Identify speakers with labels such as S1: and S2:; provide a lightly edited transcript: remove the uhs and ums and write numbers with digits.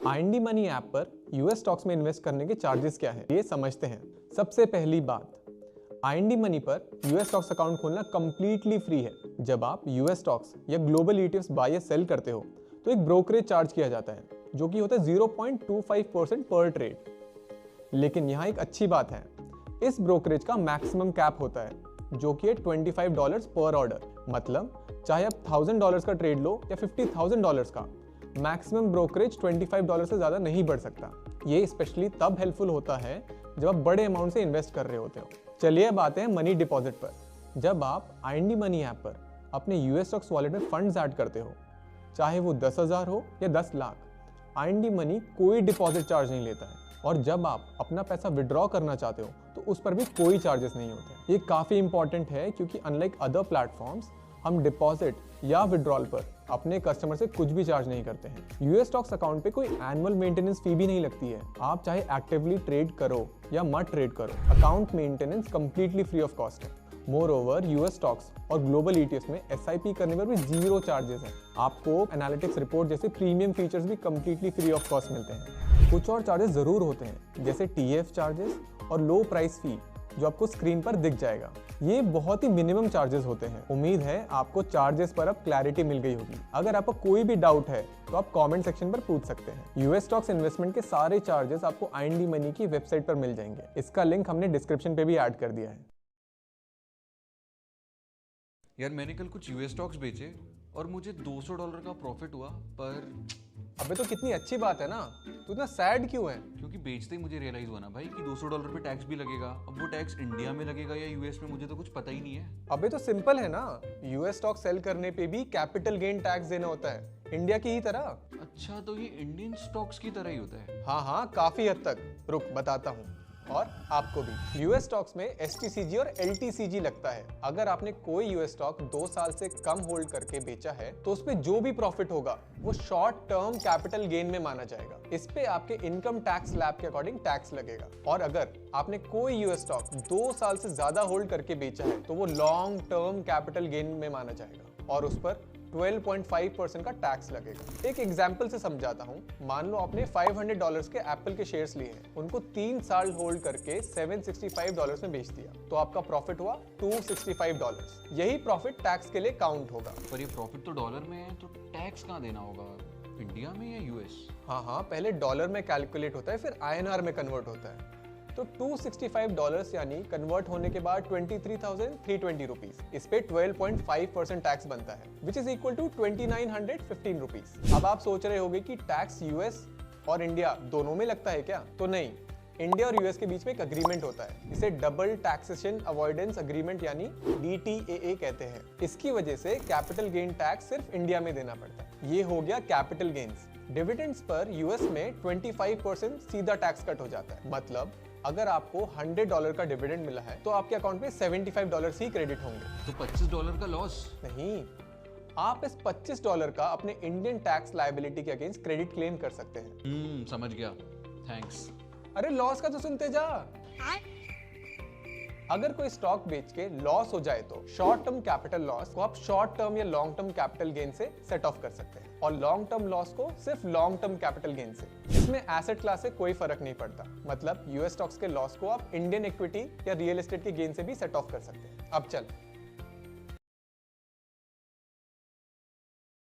S1: IND money app पर US stocks में invest करने के चार्जेस क्या है, ये समझते हैं। सबसे पहली बात, आईएनडी मनी पर यूएस स्टॉक्स अकाउंट खोलना कंप्लीटली फ्री है। जब आप यूएस स्टॉक्स या ग्लोबल ईटीएफ्स बाय या सेल करते हो तो एक ब्रोकरेज चार्ज किया जाता है जो कि होता है 0.25% पर ट्रेड। लेकिन यहाँ एक अच्छी बात है, इस ब्रोकरेज का मैक्सिमम कैप होता है जो कि है $25 पर ऑर्डर। मतलब चाहे आप $1000 का ट्रेड लो या $50,000 का, मैक्सिमम ब्रोकरेज $25 से ज़्यादा नहीं बढ़ सकता। ये स्पेशली तब हेल्पफुल होता है जब आप बड़े अमाउंट से इन्वेस्ट कर रहे होते हो। चलिए अब आते हैं मनी डिपॉजिट पर। जब आप आईएनडी मनी ऐप पर अपने यूएस स्टॉक्स वॉलेट में फंड्स ऐड करते हो, चाहे वो 10,000 हो या 10 लाख, आईएनडी मनी कोई डिपॉजिट चार्ज नहीं लेता है। और जब आप अपना पैसा विड्रॉ करना चाहते हो तो उस पर भी कोई चार्जेस नहीं होते। ये काफ़ी इंपॉर्टेंट है क्योंकि अनलाइक अदर प्लेटफॉर्म्स हम डिपॉजिट या विड्रॉल पर अपने कस्टमर से कुछ भी चार्ज नहीं करते हैं। यूएस स्टॉक्स अकाउंट पे कोई एनुअल मेंटेनेंस फी भी नहीं लगती है। आप चाहे एक्टिवली ट्रेड करो या मत ट्रेड करो, account maintenance completely free of cost है। मोर ओवर यूएस स्टॉक्स और ग्लोबल ईटीएफ्स में एसआईपी करने पर भी 0 चार्जेस हैं। आपको एनालिटिक्स रिपोर्ट जैसे प्रीमियम फीचर्स भी कंप्लीटली फ्री ऑफ कॉस्ट मिलते हैं। कुछ और चार्जेस जरूर होते हैं जैसे टीएफ चार्जेस और लो प्राइस फी जो आपको स्क्रीन पर दिख जाएगा। ये बहुत ही मिनिमम चार्जेस होते हैं। उम्मीद है आपको चार्जेस पर अब क्लैरिटी मिल गई होगी। अगर आपको कोई भी डाउट है तो आप कमेंट सेक्शन पर पूछ सकते हैं। यूएस स्टॉक्स इन्वेस्टमेंट के सारे चार्जेस आपको आईएनडी मनी की वेबसाइट पर मिल जाएंगे। इसका लिंक हमने डिस्क्रिप्शन पे भी ऐड कर दिया है।
S2: यार मैंने कल कुछ यूएस स्टॉक्स बेचे और मुझे $200 का प्रॉफिट हुआ, पर
S1: अबे तो कितनी अच्छी बात है ना, तू इतना सैड क्यों है?
S2: क्योंकि बेचते ही मुझे रियलाइज हुआ ना भाई कि $200 पे टैक्स भी लगेगा। अब वो टैक्स इंडिया में लगेगा या यूएस में, मुझे तो कुछ पता ही नहीं है।
S1: अबे तो सिंपल है ना, यूएस स्टॉक सेल करने पे भी कैपिटल गेन टैक्स देना होता है, इंडिया की ही तरह।
S2: अच्छा, तो ये इंडियन स्टॉक्स की तरह ही होता है?
S1: हाँ, काफी हद तक। रुक बताता हूँ, और आपको भी। यूएस स्टॉक्स में एसटीसीजी और एलटीसीजी लगता है। अगर आपने कोई यूएस स्टॉक 2 साल से कम होल्ड करके बेचा है तो उस पे जो भी प्रॉफिट होगा वो शॉर्ट टर्म कैपिटल गेन में माना जाएगा। इस पे आपके इनकम टैक्स स्लैब के अकॉर्डिंग टैक्स लगेगा। और अगर आपने कोई यूएस स्टॉक 2 साल से ज्यादा होल्ड करके बेचा है तो वो लॉन्ग टर्म कैपिटल गेन में माना जाएगा और उस पर 12.5% का टैक्स लगेगा। एक एग्जांपल से समझाता हूँ। मान लो आपने $500 के एप्पल के शेयर्स लिए हैं, उनको 3 साल होल्ड करके $765 में बेच दिया, तो आपका प्रॉफिट हुआ $265। यही प्रॉफिट टैक्स के लिए काउंट होगा।
S2: पर ये प्रॉफिट तो डॉलर में है, तो टैक्स कहाँ देना होगा, इंडिया में या यूएस?
S1: हाँ, पहले डॉलर में कैलकुलेट होता है, फिर आईएनआर में कन्वर्ट होता है। तो $265 यानी कन्वर्ट होने के बाद 23,320 रुपीज। इस पे 12.5% टैक्स बनता है, which is equal to 2,915 rupees. अब आप सोच रहे होंगे कि टैक्स यूएस और इंडिया दोनों में लगता है क्या? तो नहीं, इंडिया और यूएस के बीच में एक अग्रीमेंट होता है, इसे डबल टैक्सेशन अवॉइडेंस अग्रीमेंट यानी DTAA कहते हैं। इसकी वजह से कैपिटल गेन टैक्स सिर्फ इंडिया में देना पड़ता है। ये हो गया कैपिटल गेन्स। डिविडेंड्स पर यूएस में 25% सीधा टैक्स कट हो जाता है। मतलब अगर आपको $100 का डिविडेंड मिला है तो आपके अकाउंट में $75 ही क्रेडिट होंगे।
S2: तो $25 का लॉस?
S1: नहीं, आप इस $25 का अपने इंडियन टैक्स लायबिलिटी के अगेंस्ट क्रेडिट क्लेम कर सकते हैं।
S2: समझ गया, थैंक्स।
S1: अरे लॉस का तो सुनते जा। अगर कोई स्टॉक बेच के लॉस हो जाए तो शॉर्ट टर्म कैपिटल लॉस को आप शॉर्ट टर्म या लॉन्ग टर्म कैपिटल गेन से सेट ऑफ कर सकते हैं, और लॉन्ग टर्म लॉस को सिर्फ लॉन्ग टर्म कैपिटल गेन से। इसमें एसेट क्लास से कोई फर्क नहीं पड़ता। मतलब यूएस स्टॉक्स के लॉस को आप इंडियन इक्विटी या रियल एस्टेट के गेन से भी सेट ऑफ कर सकते हैं। अब चल